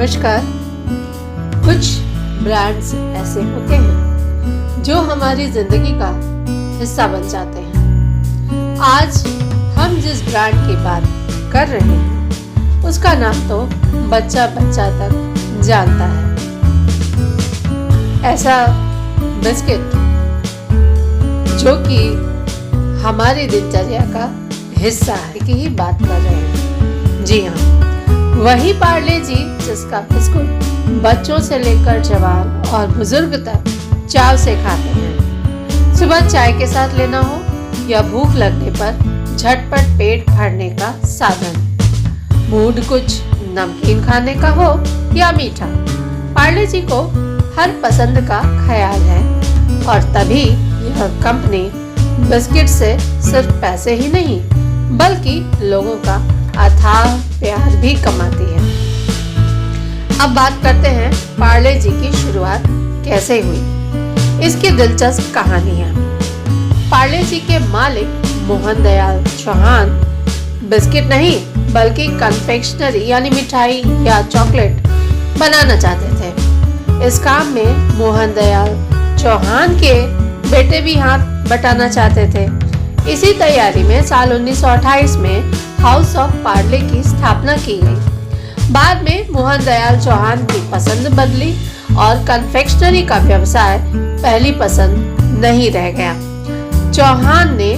नमस्कार। कुछ ब्रांड्स ऐसे होते हैं जो हमारी जिंदगी का हिस्सा बन जाते हैं। आज हम जिस ब्रांड की बात कर रहे हैं उसका नाम तो बच्चा बच्चा तक जानता है। ऐसा बिस्किट जो कि हमारी दिनचर्या का हिस्सा है की ही बात कर रहे हैं। जी हाँ, वही पार्ले जी जिसका बिस्कुट बच्चों से लेकर जवान और बुजुर्ग तक चाव से खाते हैं। सुबह चाय के साथ लेना हो या भूख लगने पर झटपट पेट भरने का साधन, मूड कुछ नमकीन खाने का हो या मीठा, पार्ले जी को हर पसंद का ख्याल है। और तभी यह कंपनी बिस्किट से सिर्फ पैसे ही नहीं बल्कि लोगों का अथाह प्यार भी कमाती है। अब बात करते हैं पार्ले जी की शुरुआत कैसे हुई, इसकी दिलचस्प कहानी है। पार्ले जी के मालिक मोहन दयाल चौहान बिस्किट नहीं बल्कि कन्फेक्शनरी यानी मिठाई या चॉकलेट बनाना चाहते थे। इस काम में मोहन दयाल चौहान के बेटे भी हाथ बटाना चाहते थे। इसी तैयारी में साल 1928 में हाउस ऑफ पार्ले की स्थापना की गई। बाद में मोहन दयाल चौहान की पसंद बदली और कन्फेक्शनरी का व्यवसाय पहली पसंद नहीं रह गया। चौहान ने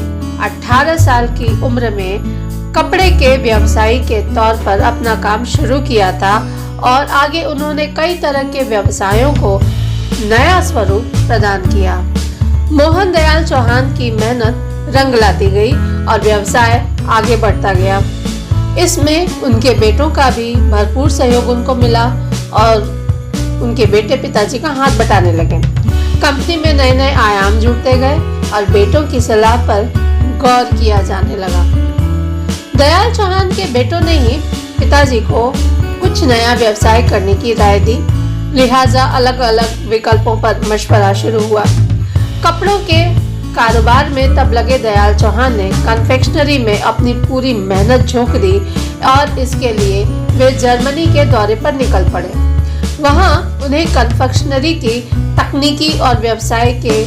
18 साल की उम्र में कपड़े के व्यवसायी के तौर पर अपना काम शुरू किया था और आगे उन्होंने कई तरह के व्यवसायों को नया स्वरूप प्रदान किया। मोहन दयाल चौहान की मेहनत रंग लाती गई और व्यवसाय आगे बढ़ता गया। इसमें उनके बेटों का भी भरपूर सहयोग उनको मिला और उनके बेटे पिताजी का हाथ बटाने लगे। कंपनी में नए नए आयाम जुड़ते गए और बेटों की सलाह पर गौर किया जाने लगा। दयाल चौहान के बेटों ने ही पिताजी को कुछ नया व्यवसाय करने की राय दी, लिहाजा अलग अलग विकल्पों पर मशवरा शुरू हुआ। कपड़ों के कारोबार में तब लगे दयाल चौहान ने कन्फेक्शनरी में अपनी पूरी मेहनत झोंक दी और इसके लिए वे जर्मनी के दौरे पर निकल पड़े। वहां उन्हें कन्फेक्शनरी की तकनीकी और व्यवसाय के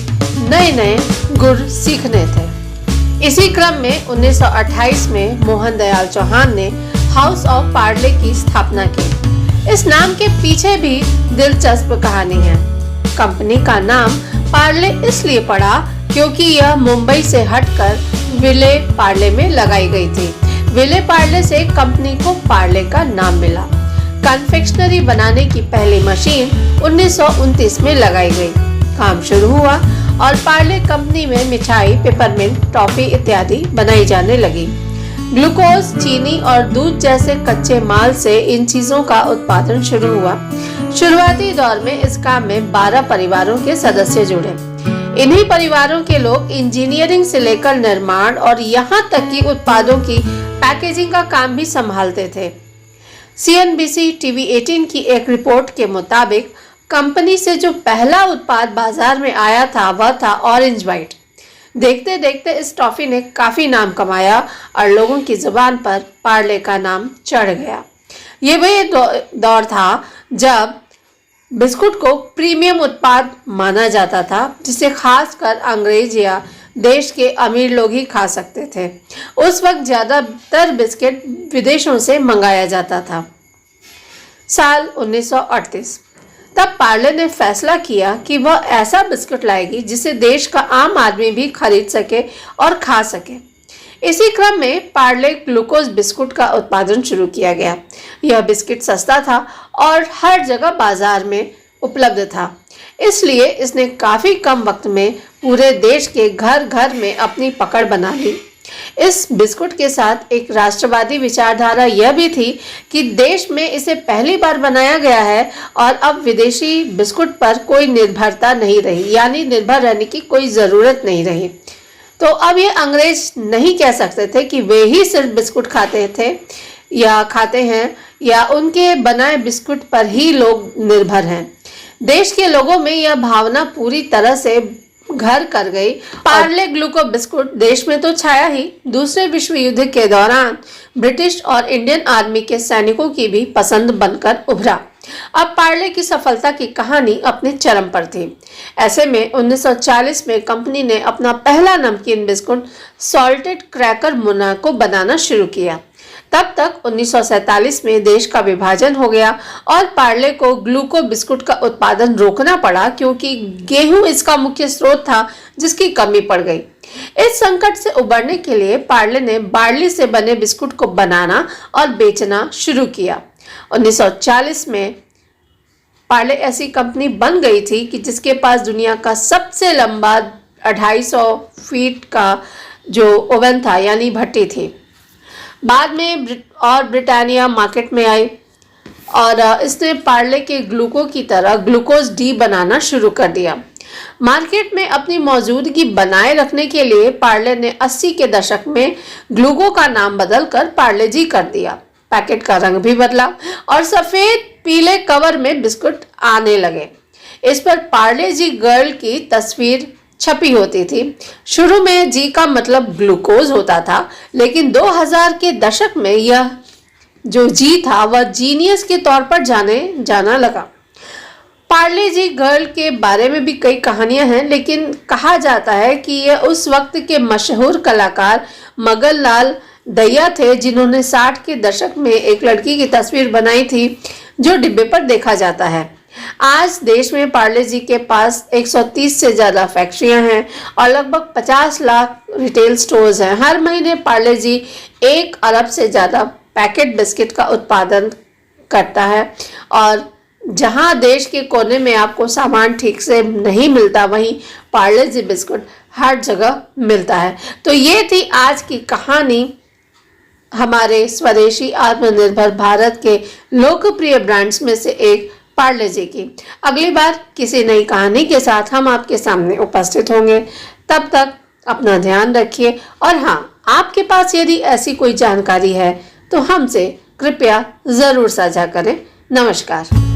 नए नए गुर सीखने थे। इसी क्रम में 1928 में मोहन दयाल चौहान ने हाउस ऑफ पार्ले की स्थापना की। इस नाम के पीछे भी दिलचस्प कहानी है। कंपनी का नाम पार्ले इसलिए पड़ा क्योंकि यह मुंबई से हटकर विले पार्ले में लगाई गई थी। विले पार्ले से कंपनी को पार्ले का नाम मिला। कन्फेक्शनरी बनाने की पहली मशीन 1929 में लगाई गई। काम शुरू हुआ और पार्ले कंपनी में मिठाई, पेपरमिंट, टॉफी इत्यादि बनाई जाने लगी। ग्लूकोज, चीनी और दूध जैसे कच्चे माल से इन चीजों का उत्पादन शुरू हुआ। शुरुआती दौर में इस काम में 12 परिवारों के सदस्य जुड़े। इन्हीं परिवारों के लोग इंजीनियरिंग से लेकर निर्माण और यहाँ तक कि उत्पादों की पैकेजिंग का काम भी संभालते थे। CNBC टीवी 18 की एक रिपोर्ट के मुताबिक कंपनी से जो पहला उत्पाद बाजार में आया था वह था ऑरेंज वाइट। देखते देखते इस टॉफी ने काफी नाम कमाया और लोगों की जुबान पर पार्ले का नाम चढ़ गया। ये वही दौर था जब बिस्कुट को प्रीमियम उत्पाद माना जाता था जिसे खासकर अंग्रेज या देश के अमीर लोग ही खा सकते थे। उस वक्त ज्यादातर बिस्किट विदेशों से मंगाया जाता था। साल 1938 तब पार्ले ने फैसला किया कि वह ऐसा बिस्कुट लाएगी जिसे देश का आम आदमी भी खरीद सके और खा सके। इसी क्रम में पार्ले ग्लूकोज बिस्कुट का उत्पादन शुरू किया गया। यह बिस्किट सस्ता था और हर जगह बाजार में उपलब्ध था, इसलिए इसने काफी कम वक्त में पूरे देश के घर घर में अपनी पकड़ बना ली। इस बिस्कुट के साथ एक राष्ट्रवादी विचारधारा यह भी थी कि देश में इसे पहली बार बनाया गया है और अब विदेशी बिस्कुट पर कोई निर्भरता नहीं रही, यानी निर्भर रहने की कोई जरूरत नहीं रही। तो अब ये अंग्रेज नहीं कह सकते थे कि वे ही सिर्फ बिस्कुट खाते थे या खाते हैं या उनके बनाए बिस्कुट पर ही लोग निर्भर हैं। देश के लोगों में यह भावना पूरी तरह से घर कर गई। पार्ले ग्लूको बिस्कुट देश में तो छाया ही, दूसरे विश्व युद्ध के दौरान ब्रिटिश और इंडियन आर्मी के सैनिकों की भी पसंद बनकर उभरा। अब पार्ले की सफलता की कहानी अपने चरम पर थी। ऐसे में 1940 में कंपनी ने अपना पहला नमकीन बिस्कुट सॉल्टेड क्रैकर मोनाको बनाना शुरू किया। तब तक 1947 में देश का विभाजन हो गया और पार्ले को ग्लूको बिस्कुट का उत्पादन रोकना पड़ा, क्योंकि गेहूं इसका मुख्य स्रोत था जिसकी कमी पड़ गई। इस संकट से उबरने के लिए पार्ले ने बार्ली से बने बिस्कुट को बनाना और बेचना शुरू किया। 1940 में पार्ले ऐसी कंपनी बन गई थी कि जिसके पास दुनिया का सबसे लंबा 250 फीट का जो ओवन था, यानी भट्टी थी। बाद में ब्रिटानिया मार्केट में आई और इसने पार्ले के ग्लूको की तरह ग्लूकोज डी बनाना शुरू कर दिया। मार्केट में अपनी मौजूदगी बनाए रखने के लिए पार्ले ने 80 के दशक में ग्लूको का नाम बदलकर पार्ले जी कर दिया। पैकेट का रंग भी बदला और सफेद पीले कवर में बिस्कुट आने लगे। इस पर पार्ले जी गर्ल की तस्वीर छपी होती थी। शुरू में जी का मतलब ग्लूकोज होता था, लेकिन 2000 के दशक में यह जो जी था वह जीनियस के तौर पर जाना लगा। पार्ले जी गर्ल के बारे में भी कई कहानियां हैं, लेकिन कहा जाता है कि यह उस वक्त के मशहूर कलाकार मगन लाल दहिया थे, जिन्होंने 60 के दशक में एक लड़की की तस्वीर बनाई थी जो डिब्बे पर देखा जाता है। आज देश में पार्ले जी के पास 130 से ज़्यादा फैक्ट्रियां हैं और लगभग 50 लाख रिटेल स्टोर्स हैं। हर महीने पार्ले जी 1 अरब से ज़्यादा पैकेट बिस्किट का उत्पादन करता है और जहां देश के कोने में आपको सामान ठीक से नहीं मिलता, वहीं पार्ले जी बिस्कुट हर जगह मिलता है। तो ये थी आज की कहानी हमारे स्वदेशी आत्मनिर्भर भारत के लोकप्रिय ब्रांड्स में से एक पार्ले जी की। अगली बार किसी नई कहानी के साथ हम आपके सामने उपस्थित होंगे। तब तक अपना ध्यान रखिए और हाँ, आपके पास यदि ऐसी कोई जानकारी है तो हमसे कृपया ज़रूर साझा करें। नमस्कार।